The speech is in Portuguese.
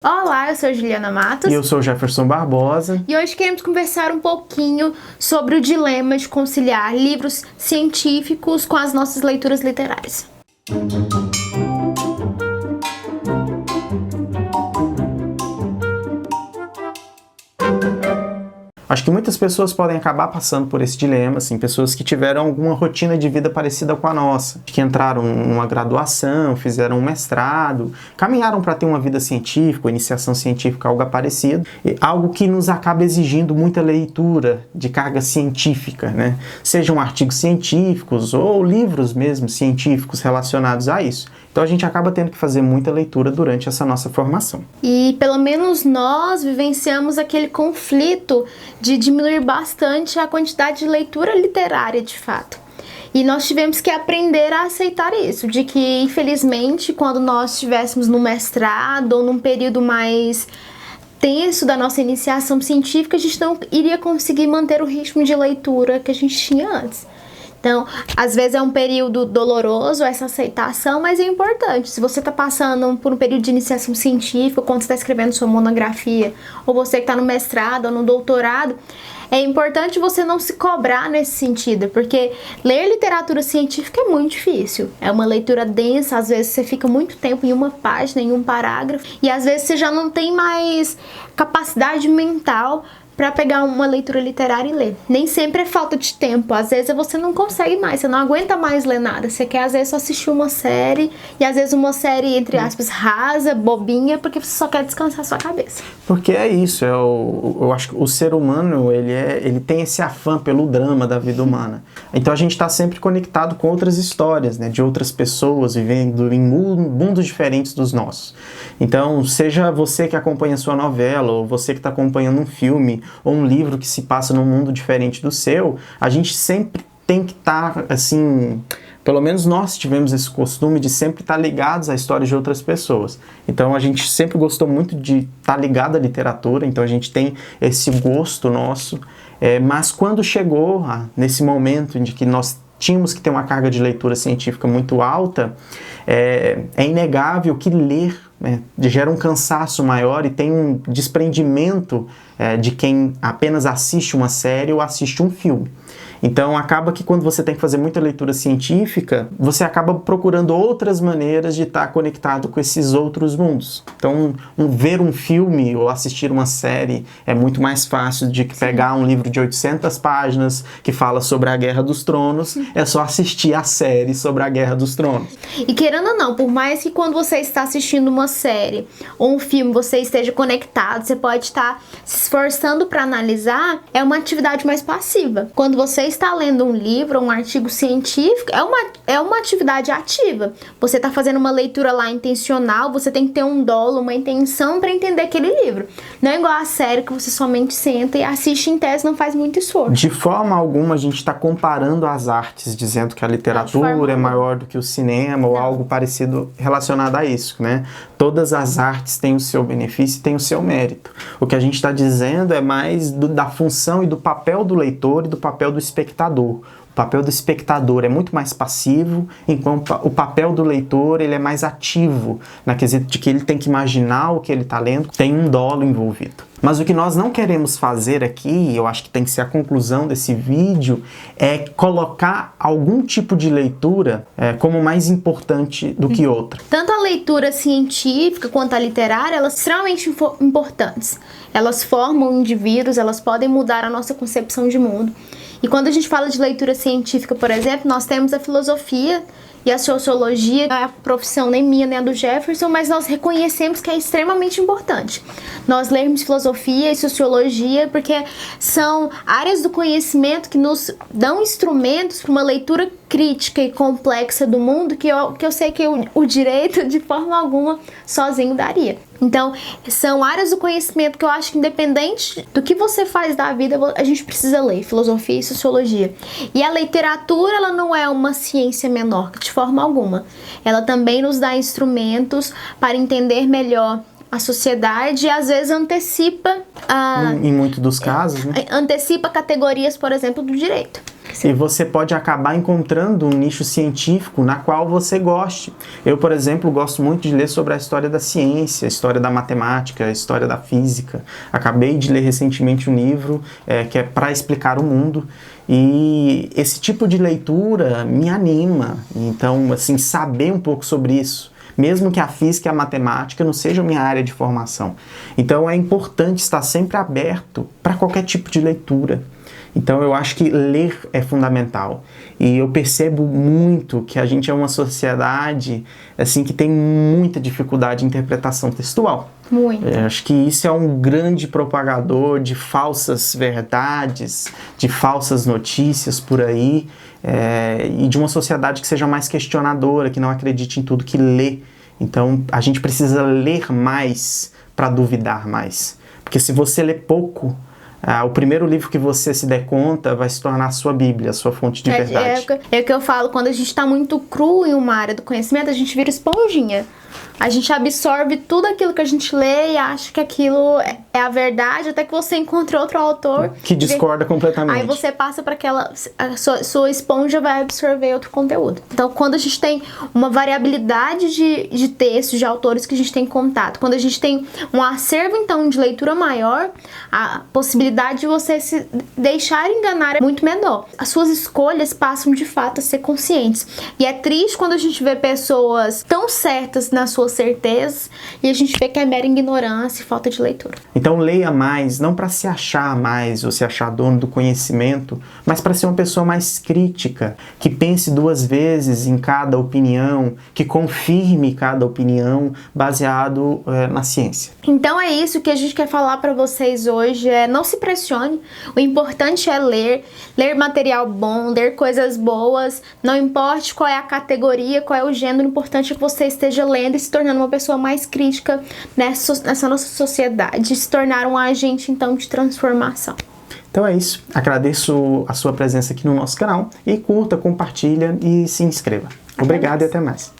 Olá, eu sou Juliana Matos. E eu sou Jefferson Barbosa. E hoje queremos conversar um pouquinho sobre o dilema de conciliar livros científicos com as nossas leituras literárias. Acho que muitas pessoas podem acabar passando por esse dilema, assim, pessoas que tiveram alguma rotina de vida parecida com a nossa, que entraram numa graduação, fizeram um mestrado, caminharam para ter uma vida científica, iniciação científica, algo parecido, algo que nos acaba exigindo muita leitura de carga científica, né? Sejam artigos científicos ou livros mesmo científicos relacionados a isso. Então a gente acaba tendo que fazer muita leitura durante essa nossa formação. E pelo menos nós vivenciamos aquele conflito de diminuir bastante a quantidade de leitura literária de fato. E nós tivemos que aprender a aceitar isso, de que infelizmente quando nós estivéssemos no mestrado ou num período mais tenso da nossa iniciação científica, a gente não iria conseguir manter o ritmo de leitura que a gente tinha antes. Então, às vezes é um período doloroso essa aceitação, mas é importante. Se você está passando por um período de iniciação científica, quando você está escrevendo sua monografia, ou você que está no mestrado ou no doutorado, é importante você não se cobrar nesse sentido, porque ler literatura científica é muito difícil. É uma leitura densa, às vezes você fica muito tempo em uma página, em um parágrafo, e às vezes você já não tem mais capacidade mental para pegar uma leitura literária e ler. Nem sempre é falta de tempo, às vezes você não consegue mais, você não aguenta mais ler nada, você quer às vezes só assistir uma série, e às vezes uma série, entre aspas, rasa, bobinha, porque você só quer descansar sua cabeça. Porque é isso, eu acho que o ser humano, ele tem esse afã pelo drama da vida humana. Então a gente está sempre conectado com outras histórias, né, de outras pessoas vivendo em mundos diferentes dos nossos. Então, seja você que acompanha a sua novela, ou você que está acompanhando um filme, ou um livro que se passa num mundo diferente do seu, a gente sempre tem que estar, assim, pelo menos nós tivemos esse costume de sempre estar ligados à história de outras pessoas. Então a gente sempre gostou muito de estar ligado à literatura, então a gente tem esse gosto nosso, mas quando chegou nesse momento em que nós tínhamos que ter uma carga de leitura científica muito alta, é inegável que ler gera um cansaço maior e tem um desprendimento de quem apenas assiste uma série ou assiste um filme. Então acaba que quando você tem que fazer muita leitura científica, você acaba procurando outras maneiras de estar conectado com esses outros mundos. Então ver um filme ou assistir uma série é muito mais fácil de que pegar um livro de 800 páginas que fala sobre a Guerra dos Tronos, é só assistir a série sobre a Guerra dos Tronos. E querendo ou não, por mais que quando você está assistindo uma série ou um filme você esteja conectado, você pode estar se esforçando para analisar, é uma atividade mais passiva. Quando você está lendo um livro, um artigo científico, é uma atividade ativa. Você está fazendo uma leitura lá intencional, você tem que ter um dolo, uma intenção para entender aquele livro. Não é igual a série que você somente senta e assiste em tese, não faz muito esforço. De forma alguma a gente está comparando as artes, dizendo que a literatura é maior do que o cinema ou algo parecido relacionado a isso, né? Todas as artes têm o seu benefício e têm o seu mérito. O que a gente está dizendo é mais da função e do papel do leitor e do papel do espectador. O papel do espectador é muito mais passivo, enquanto o papel do leitor ele é mais ativo, na quesito de que ele tem que imaginar o que ele está lendo, tem um dolo envolvido. Mas o que nós não queremos fazer aqui, eu acho que tem que ser a conclusão desse vídeo, é colocar algum tipo de leitura como mais importante do que outra. Tanto a leitura científica quanto a literária, elas são extremamente importantes. Elas formam indivíduos, elas podem mudar a nossa concepção de mundo. E quando a gente fala de leitura científica, por exemplo, nós temos a filosofia e a sociologia, a profissão nem minha nem a do Jefferson, mas nós reconhecemos que é extremamente importante nós lermos filosofia e sociologia, porque são áreas do conhecimento que nos dão instrumentos para uma leitura crítica e complexa do mundo que eu sei que o direito de forma alguma sozinho daria. Então, são áreas do conhecimento que eu acho que independente do que você faz da vida, a gente precisa ler, filosofia e sociologia. E a literatura, ela não é uma ciência menor, de forma alguma. Ela também nos dá instrumentos para entender melhor a sociedade e às vezes antecipa em muitos dos casos, né? Antecipa categorias, por exemplo, do direito. E você pode acabar encontrando um nicho científico na qual você goste. Eu, por exemplo, gosto muito de ler sobre a história da ciência, a história da matemática, a história da física. Acabei de ler recentemente um livro que é Para Explicar o Mundo. E esse tipo de leitura me anima. Então, assim, saber um pouco sobre isso, mesmo que a física e a matemática não sejam minha área de formação. Então, é importante estar sempre aberto para qualquer tipo de leitura. Então, eu acho que ler é fundamental. E eu percebo muito que a gente é uma sociedade assim, que tem muita dificuldade de interpretação textual. Muito. Acho que isso é um grande propagador de falsas verdades, de falsas notícias por aí, e de uma sociedade que seja mais questionadora, que não acredite em tudo que lê. Então, a gente precisa ler mais para duvidar mais. Porque se você lê pouco, o primeiro livro que você se der conta vai se tornar a sua Bíblia, a sua fonte de verdade. É o que eu falo, quando a gente está muito cru em uma área do conhecimento, a gente vira esponjinha. A gente absorve tudo aquilo que a gente lê e acha que aquilo é a verdade, até que você encontra outro autor que discorda completamente. Aí você passa para aquela... Sua esponja vai absorver outro conteúdo. Então, quando a gente tem uma variabilidade de textos, de autores que a gente tem contato, quando a gente tem um acervo, então, de leitura maior, a possibilidade de você se deixar enganar é muito menor. As suas escolhas passam, de fato, a ser conscientes. E é triste quando a gente vê pessoas tão certas nas suas certezas e a gente vê que é mera ignorância e falta de leitura. Então leia mais, não para se achar mais ou se achar dono do conhecimento, mas para ser uma pessoa mais crítica, que pense duas vezes em cada opinião, que confirme cada opinião baseado na ciência. Então é isso que a gente quer falar para vocês hoje, não se pressione, o importante é ler material bom, ler coisas boas, não importa qual é a categoria, qual é o gênero, o importante é que você esteja lendo e se tornando uma pessoa mais crítica nessa nossa sociedade, se tornar um agente, então, de transformação. Então é isso. Agradeço a sua presença aqui no nosso canal e curta, compartilha e se inscreva. Obrigado e até mais.